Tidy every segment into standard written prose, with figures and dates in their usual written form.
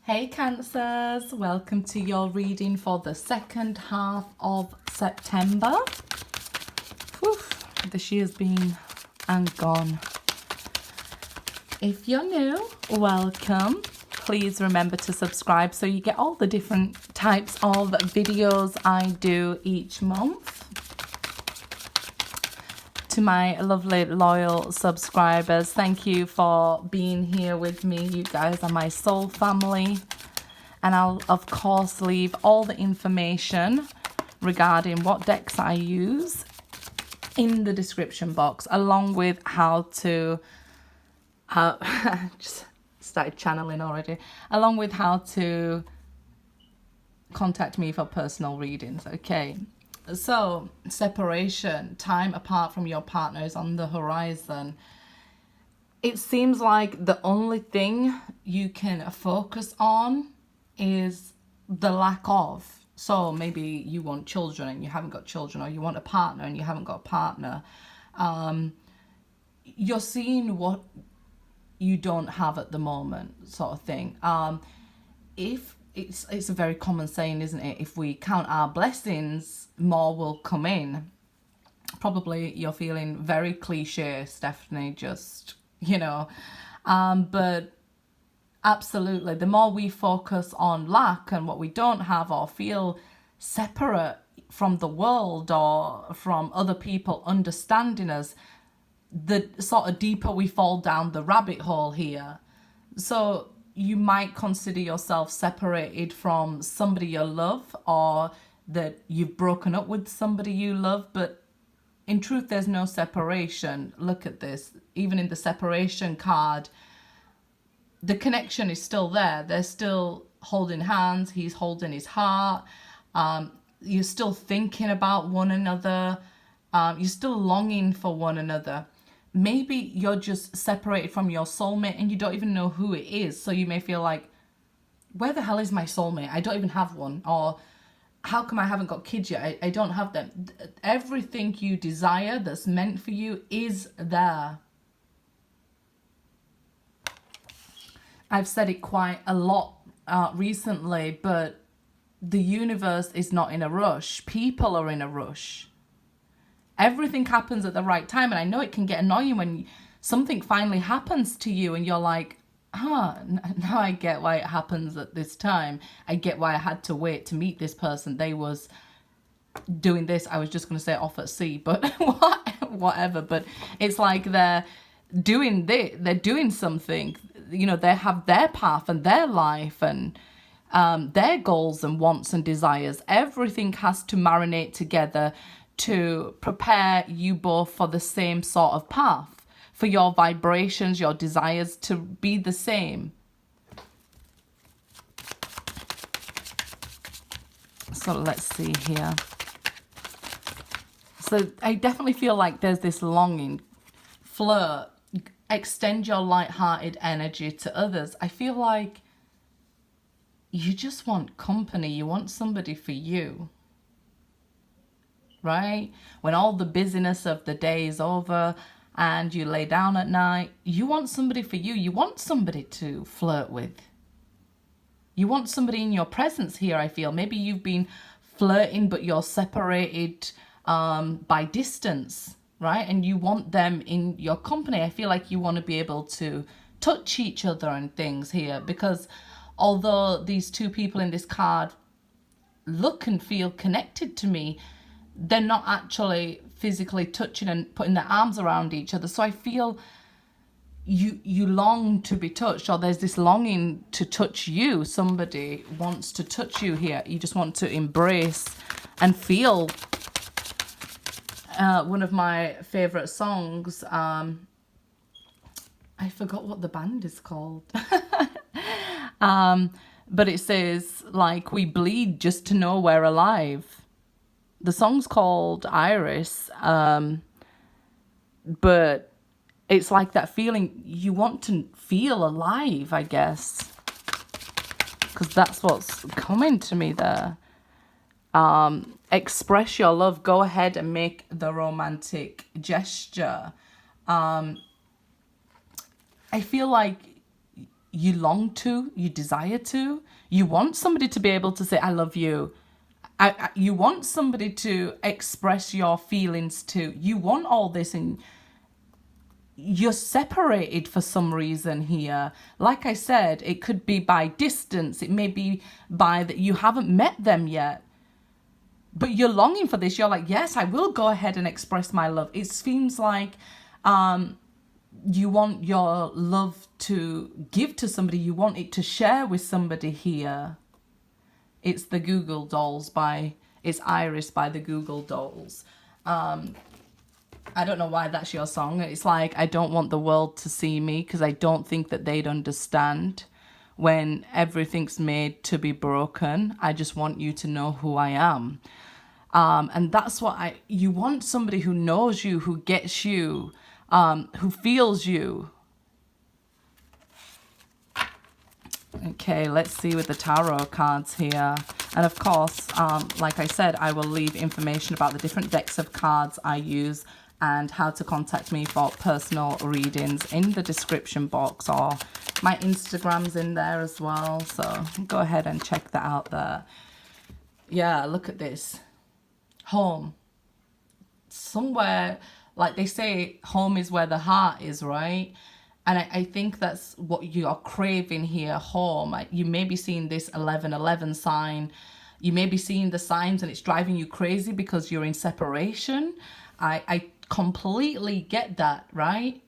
Hey Cancers, welcome to your reading for the second half of September. Whew, this year's been and gone. If you're new, welcome. Please remember to subscribe so you get all the different types of videos I do each month. To my lovely loyal subscribers, thank you for being here with me. You guys are my soul family, and I'll of course leave all the information regarding what decks I use in the description box, along with how to just started channeling already, along with how to contact me for personal readings. Okay, so separation, time apart from your partner is on the horizon. It seems like the only thing you can focus on is the lack of. So maybe you want children and you haven't got children, or you want a partner and you haven't got a partner. You're seeing what you don't have at the moment, sort of thing. If it's a very common saying, isn't it? If we count our blessings, more will come in. Probably you're feeling very cliche, Stephanie, just, but absolutely, the more we focus on lack and what we don't have, or feel separate from the world or from other people understanding us, the sort of deeper we fall down the rabbit hole here. So you might consider yourself separated from somebody you love, or that you've broken up with somebody you love, but in truth there's no separation. Look at this. Even in the separation card, the connection is still there. They're still holding hands. He's holding his heart. You're still thinking about one another. You're still longing for one another. Maybe you're just separated from your soulmate and you don't even know who it is. So you may feel like, where the hell is my soulmate? I don't even have one. Or how come I haven't got kids yet? I don't have them. Everything you desire that's meant for you is there. I've said it quite a lot recently, but the universe is not in a rush. People are in a rush. Everything happens at the right time, and I know it can get annoying when something finally happens to you and you're like, now I get why it happens at this time. I get why I had to wait to meet this person. They was doing this. I was just going to say off at sea, but whatever. But it's like they're doing this. They're doing something. They have their path and their life and their goals and wants and desires. Everything has to marinate together to prepare you both for the same sort of path, for your vibrations, your desires to be the same. So let's see here. So I definitely feel like there's this longing. Flirt, extend your light-hearted energy to others. I feel like you just want company. You want somebody for you. Right? When all the busyness of the day is over and you lay down at night, you want somebody for you. You want somebody to flirt with. You want somebody in your presence here, I feel. Maybe you've been flirting, but you're separated by distance, right? And you want them in your company. I feel like you want to be able to touch each other and things here, because although these two people in this card look and feel connected to me, they're not actually physically touching and putting their arms around each other. So I feel you long to be touched, or there's this longing to touch you. Somebody wants to touch you here. You just want to embrace and feel. One of my favorite songs, I forgot what the band is called. But it says, like, we bleed just to know we're alive. The song's called Iris, but it's like that feeling you want to feel alive, I guess, because that's what's coming to me there. Express your love. Go ahead and make the romantic gesture. I feel like you long to, you desire to. You want somebody to be able to say, I love you. You want somebody to express your feelings to. You want all this, and you're separated for some reason here. Like I said, it could be by distance. It may be by that you haven't met them yet. But you're longing for this. You're like, yes, I will go ahead and express my love. It seems like you want your love to give to somebody. You want it to share with somebody here. It's the Google Dolls it's Iris by the Google Dolls. I don't know why that's your song. It's like, I don't want the world to see me because I don't think that they'd understand when everything's made to be broken. I just want you to know who I am. And that's what you want, somebody who knows you, who gets you, who feels you. Okay, let's see with the tarot cards here. And of course, like I said, I will leave information about the different decks of cards I use and how to contact me for personal readings in the description box, or my Instagram's in there as well. So go ahead and check that out there. Yeah, look at this. Home. Somewhere, like they say, home is where the heart is, right? And I think that's what you're craving here, home. You may be seeing this 1111 sign. You may be seeing the signs and it's driving you crazy because you're in separation. I completely get that, right?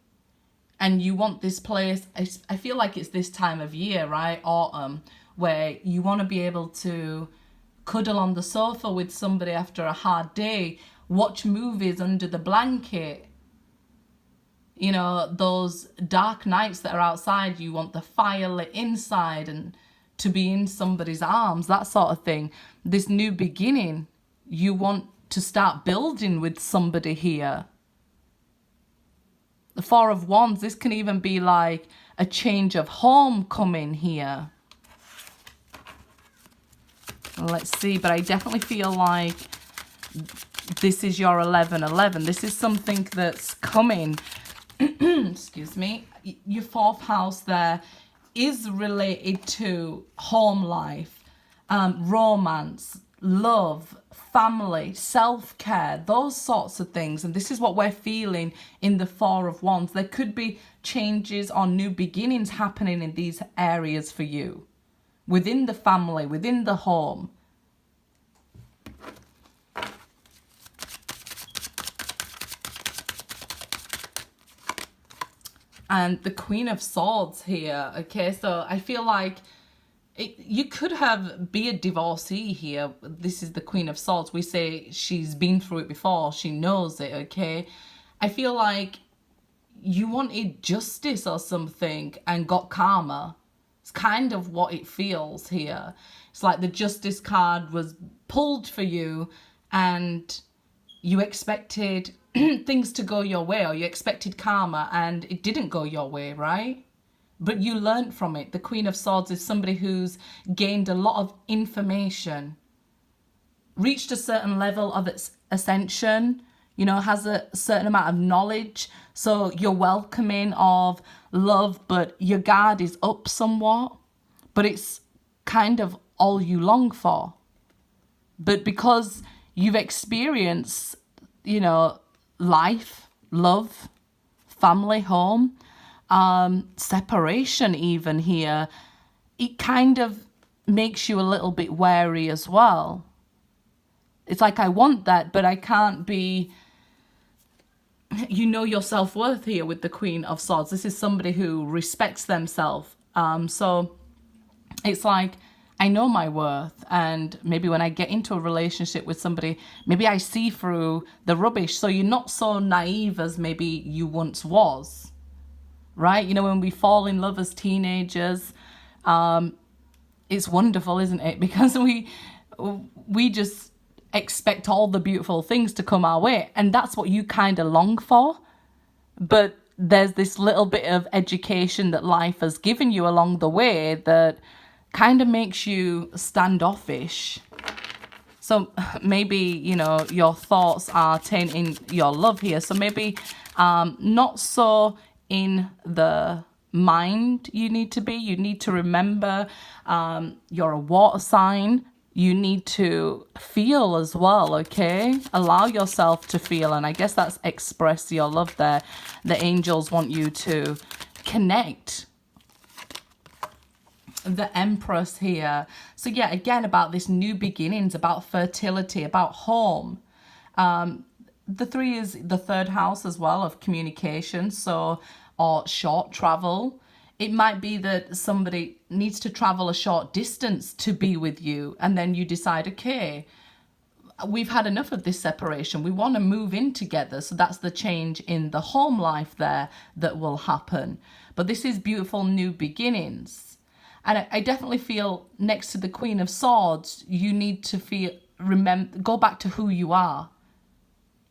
And you want this place, I feel like it's this time of year, right? Autumn, where you want to be able to cuddle on the sofa with somebody after a hard day, watch movies under the blanket. You know, those dark nights that are outside, you want the fire lit inside and to be in somebody's arms, that sort of thing. This new beginning, you want to start building with somebody here. The Four of Wands, this can even be like a change of home coming here. Let's see, but I definitely feel like this is your 1111. This is something that's coming. Excuse me. Your fourth house there is related to home life, romance, love, family, self-care, those sorts of things. And this is what we're feeling in the Four of Wands. There could be changes or new beginnings happening in these areas for you, within the family, within the home. And the Queen of Swords here, okay? So I feel like you could be a divorcee here. This is the Queen of Swords. We say she's been through it before. She knows it, okay? I feel like you wanted justice or something and got karma. It's kind of what it feels here. It's like the Justice card was pulled for you and you expected things to go your way, or you expected karma and it didn't go your way, right? But you learned from it. The Queen of Swords is somebody who's gained a lot of information, reached a certain level of its ascension, you know, has a certain amount of knowledge. So you're welcoming of love, but your guard is up somewhat. But it's kind of all you long for. But because you've experienced, you know, life, love, family, home, separation even here, it kind of makes you a little bit wary as well. It's like, I want that, but I can't be, you know, your self-worth here with the Queen of Swords. This is somebody who respects themselves. So it's like, I know my worth, and maybe when I get into a relationship with somebody, maybe I see through the rubbish. So you're not so naive as maybe you once was, right? You know, when we fall in love as teenagers, it's wonderful, isn't it? Because we just expect all the beautiful things to come our way, and that's what you kind of long for. But there's this little bit of education that life has given you along the way that kind of makes you standoffish. So maybe, you know, your thoughts are tainting your love here. So maybe not so in the mind you need to be. You need to remember you're a water sign. You need to feel as well, okay? Allow yourself to feel. And I guess that's express your love there. The angels want you to connect. The Empress here. So yeah, again, about this new beginnings, about fertility, about home. The 3 is the 3rd house as well, of communication, so, or short travel. It might be that somebody needs to travel a short distance to be with you, and then you decide, okay, we've had enough of this separation. We want to move in together. So that's the change in the home life there that will happen. But this is beautiful new beginnings. And I definitely feel next to the Queen of Swords, you need to go back to who you are.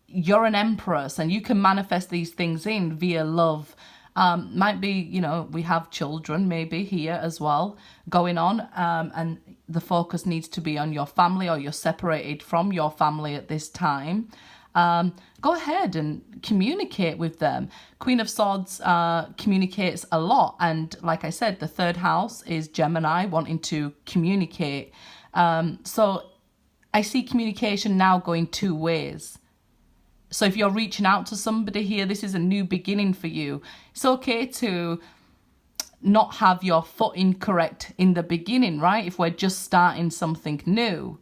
You're an empress, and you can manifest these things in via love. Might be, you know, we have children maybe here as well going on, and the focus needs to be on your family, or you're separated from your family at this time. Go ahead and communicate with them. Queen of Swords communicates a lot, and like I said, the 3rd house is Gemini, wanting to communicate. So I see communication now going 2 ways. So if you're reaching out to somebody here, this is a new beginning for you. It's okay to not have your footing correct in the beginning, right? If we're just starting something new,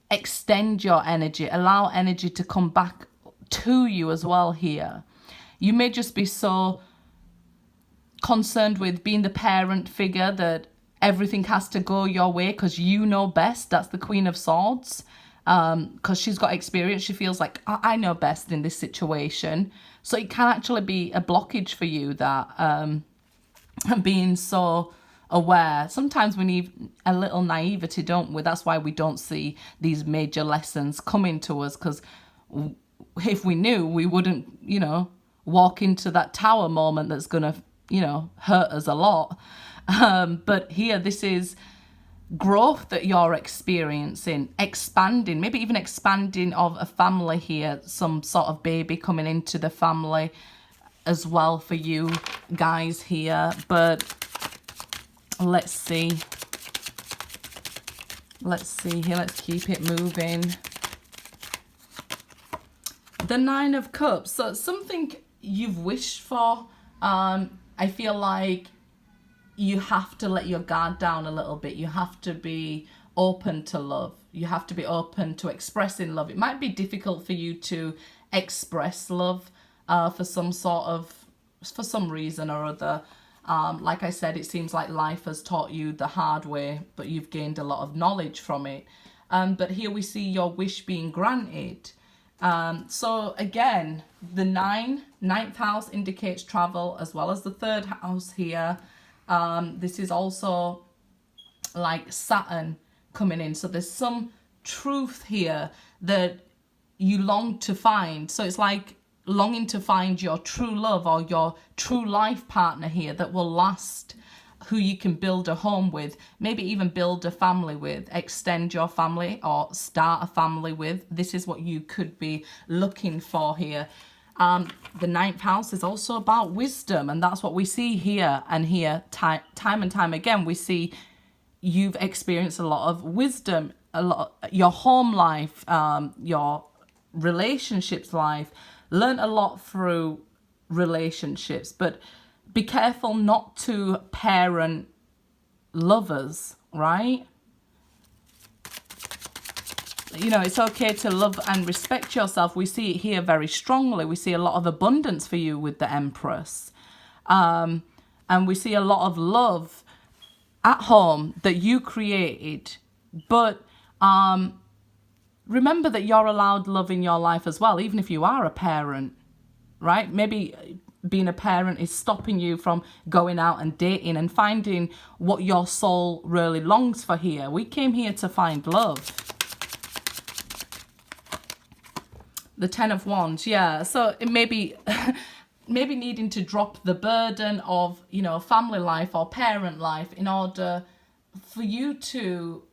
extend your energy, allow energy to come back to you as well here. You may just be so concerned with being the parent figure that everything has to go your way because you know best. That's the Queen of Swords. Because she's got experience, she feels like, I know best in this situation. So it can actually be a blockage for you, that being so aware. Sometimes we need a little naivety, don't we? That's why we don't see these major lessons coming to us, because if we knew, we wouldn't, you know, walk into that tower moment that's going to, you know, hurt us a lot. But here, this is growth that you're experiencing, expanding, maybe even expanding of a family here, some sort of baby coming into the family as well for you guys here. But let's see here, let's keep it moving. The 9 of Cups, so something you've wished for. I feel like you have to let your guard down a little bit. You have to be open to love. You have to be open to expressing love. It might be difficult for you to express love for some reason or other. Like I said, it seems like life has taught you the hard way, but you've gained a lot of knowledge from it. But here we see your wish being granted. So again, the 9th house indicates travel, as well as the 3rd house here. This is also like Saturn coming in. So there's some truth here that you long to find. So it's like longing to find your true love or your true life partner here that will last, who you can build a home with, maybe even build a family with, extend your family or start a family with. This is what you could be looking for here. The 9th house is also about wisdom, and that's what we see here and here time and time again. We see you've experienced a lot of wisdom, your home life, your relationships life, learn a lot through relationships, but be careful not to parent lovers, right? You know, it's okay to love and respect yourself. We see it here very strongly. We see a lot of abundance for you with the Empress. And we see a lot of love at home that you created. But remember that you're allowed love in your life as well, even if you are a parent, right? Maybe being a parent is stopping you from going out and dating and finding what your soul really longs for here. We came here to find love. The 10 of Wands, yeah. So it may be maybe needing to drop the burden of, you know, family life or parent life in order for you to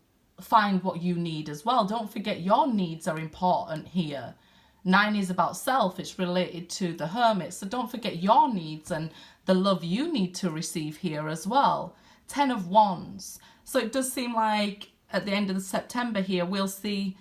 find what you need as well. Don't forget your needs are important here. 9 is about self. It's related to the Hermit. So don't forget your needs and the love you need to receive here as well. 10 of Wands. So it does seem like at the end of the September here, we'll see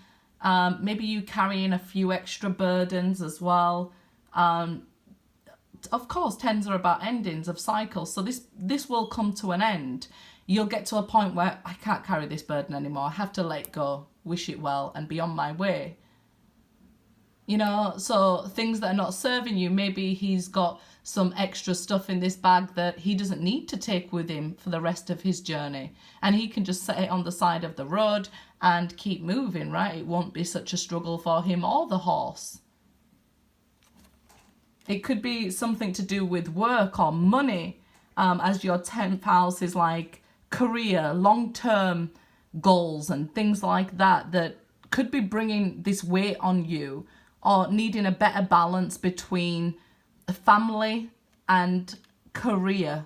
maybe you carrying a few extra burdens as well. Of course, 10s are about endings of cycles. So this will come to an end. You'll get to a point where I can't carry this burden anymore. I have to let go, wish it well, and be on my way. You know, so things that are not serving you, maybe he's got some extra stuff in this bag that he doesn't need to take with him for the rest of his journey. And he can just set it on the side of the road and keep moving, right? It won't be such a struggle for him or the horse. It could be something to do with work or money, as your 10th house is like career, long-term goals and things like that, that could be bringing this weight on you, or needing a better balance between family and career.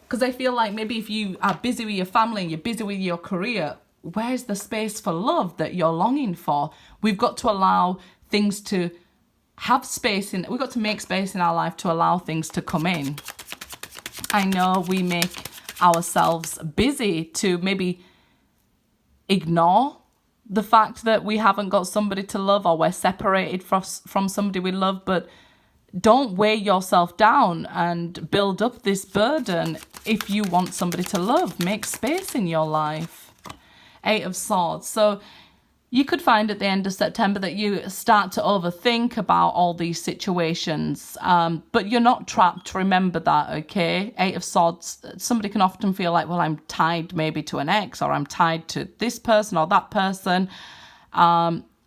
Because I feel like maybe if you are busy with your family and you're busy with your career, where's the space for love that you're longing for? We've got to allow things to have space in, we've got to make space in our life to allow things to come in. I know we make ourselves busy to maybe ignore the fact that we haven't got somebody to love, or we're separated from somebody we love, but don't weigh yourself down and build up this burden. If you want somebody to love, make space in your life. 8 of Swords. So you could find at the end of September that you start to overthink about all these situations, but you're not trapped. Remember that, okay? 8 of Swords, somebody can often feel like, well, I'm tied maybe to an ex, or I'm tied to this person or that person.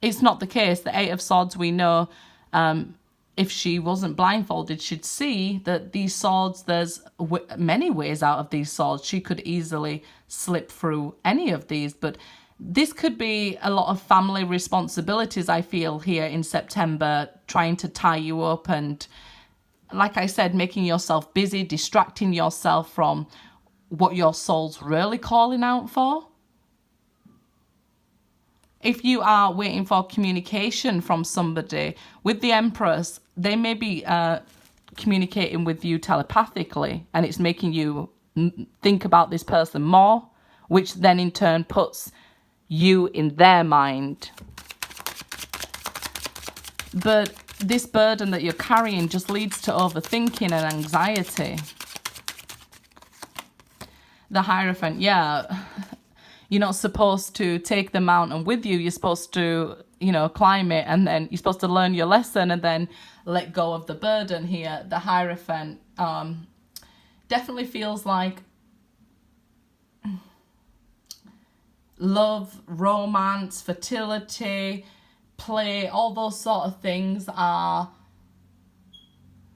It's not the case. The 8 of Swords, we know, if she wasn't blindfolded, she'd see that these swords, there's many ways out of these swords. She could easily slip through any of these, but this could be a lot of family responsibilities, I feel, here in September, trying to tie you up and, like I said, making yourself busy, distracting yourself from what your soul's really calling out for. If you are waiting for communication from somebody, with the Empress, they may be communicating with you telepathically, and it's making you think about this person more, which then in turn puts you in their mind. But this burden that you're carrying just leads to overthinking and anxiety. The Hierophant, yeah, you're not supposed to take the mountain with you. You're supposed to, you know, climb it, and then you're supposed to learn your lesson and then let go of the burden here. The Hierophant definitely feels like love, romance, fertility, play, all those sort of things are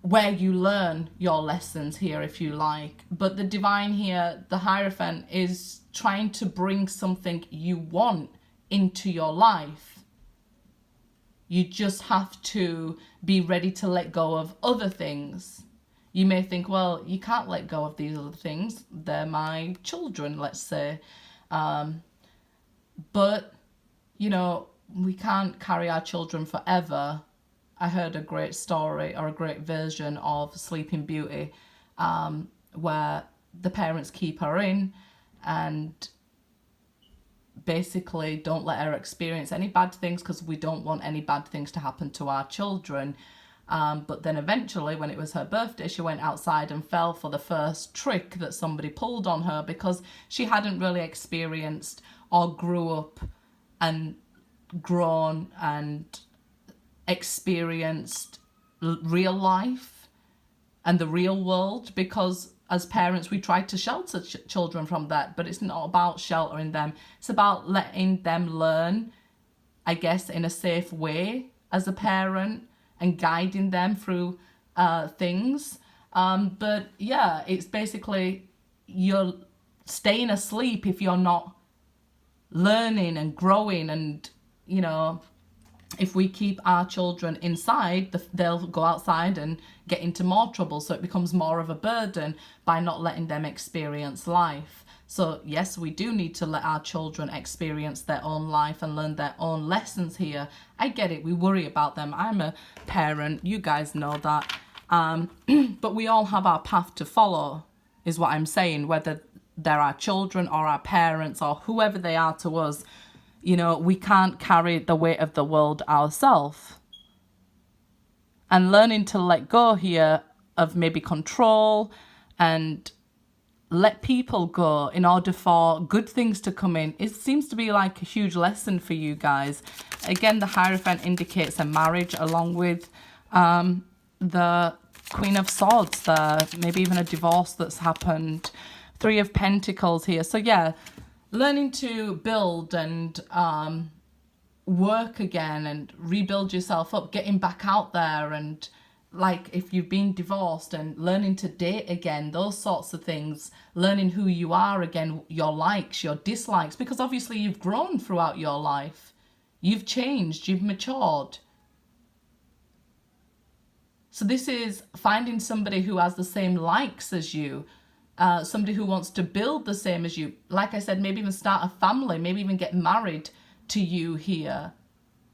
where you learn your lessons here, if you like. But the Divine here, the Hierophant, is trying to bring something you want into your life. You just have to be ready to let go of other things. You may think, well, you can't let go of these other things. They're my children, let's say. But, you know, we can't carry our children forever. I heard a great story, or a great version of Sleeping Beauty, where the parents keep her in and basically don't let her experience any bad things, because we don't want any bad things to happen to our children. But then eventually, when it was her birthday, she went outside and fell for the first trick that somebody pulled on her, because she hadn't really experienced or grew up and grown and experienced real life and the real world, because as parents we try to shelter children from that, but it's not about sheltering them. It's about letting them learn, I guess, in a safe way as a parent, and guiding them through things. But yeah, it's basically you're staying asleep if you're not learning and growing and, you know, If we keep our children inside, they'll go outside and get into more trouble. So it becomes more of a burden by not letting them experience life. So yes, we do need to let our children experience their own life and learn their own lessons here. I get it. We worry about them. I'm a parent. You guys know that. But we all have our path to follow, is what I'm saying, whether they're our children or our parents or whoever they are to us. You know, we can't carry the weight of the world ourselves. And learning to let go here of maybe control and let people go in order for good things to come in, it seems to be like a huge lesson for you guys. Again, the Hierophant indicates a marriage along with the Queen of Swords, maybe even a divorce that's happened. Three of Pentacles here. So yeah, learning to build and work again and rebuild yourself up, getting back out there, and like if you've been divorced and learning to date again, those sorts of things, learning who you are again, your likes, your dislikes, because obviously you've grown throughout your life. You've changed, you've matured. So this is finding somebody who has the same likes as you, somebody who wants to build the same as you. Like I said, maybe even start a family, maybe even get married to you here.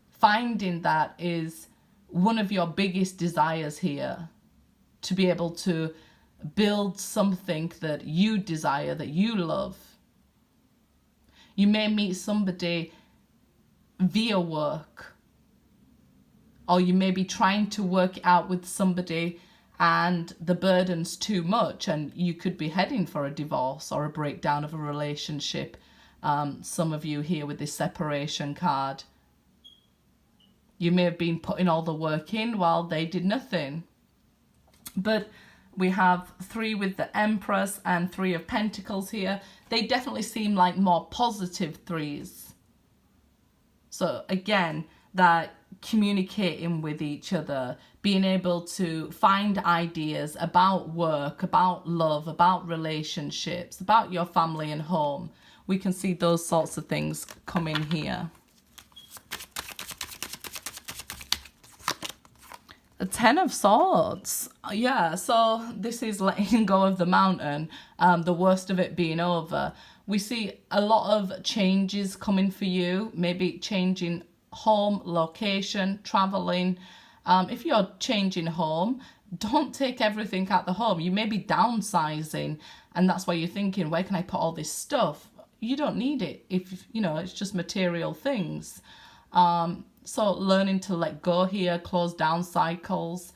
Finding that is one of your biggest desires here, to be able to build something that you desire, that you love. You may meet somebody via work, or you may be trying to work it out with somebody and the burden's too much and you could be heading for a divorce or a breakdown of a relationship. Some of you here with this separation card, you may have been putting all the work in while they did nothing. But we have three with the Empress and Three of Pentacles here. They definitely seem like more positive threes. So again, that communicating with each other, being able to find ideas about work, about love, about relationships, about your family and home. We can see those sorts of things come in here. The Ten of Swords. Yeah, so this is letting go of the mountain, the worst of it being over. We see a lot of changes coming for you, maybe changing home, location, traveling. If you're changing home, don't take everything out the home. You may be downsizing, and that's why you're thinking, where can I put all this stuff? You don't need it if, you know, it's just material things. So learning to let go here, close down cycles.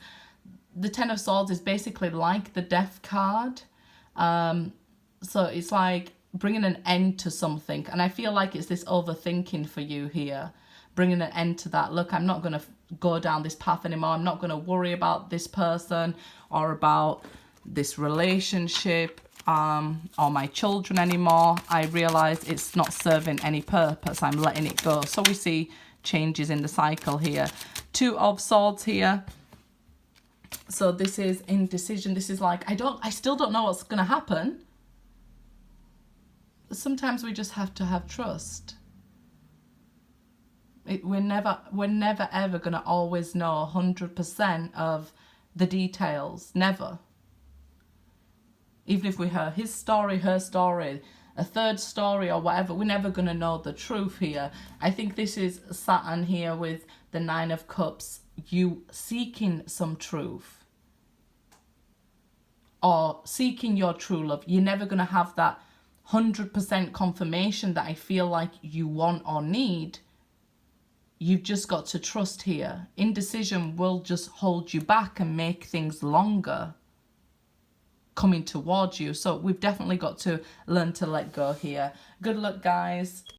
The Ten of Swords is basically like the Death card. So it's like bringing an end to something. And I feel like it's this overthinking for you here. Bringing an end to that. Look, I'm not going to go down this path anymore. I'm not going to worry about this person or about this relationship or my children anymore. I realize it's not serving any purpose. I'm letting it go. So we see changes in the cycle here. Two of Swords here. So this is indecision. This is like, I still don't know what's going to happen. Sometimes we just have to have trust. We're never ever going to always know 100% of the details. Never. Even if we hear his story, her story, a third story or whatever, we're never going to know the truth here. I think this is Saturn here with the Nine of Cups, you seeking some truth or seeking your true love. You're never going to have that 100% confirmation that I feel like you want or need. You've just got to trust here. Indecision will just hold you back and make things longer coming towards you. So we've definitely got to learn to let go here. Good luck, guys.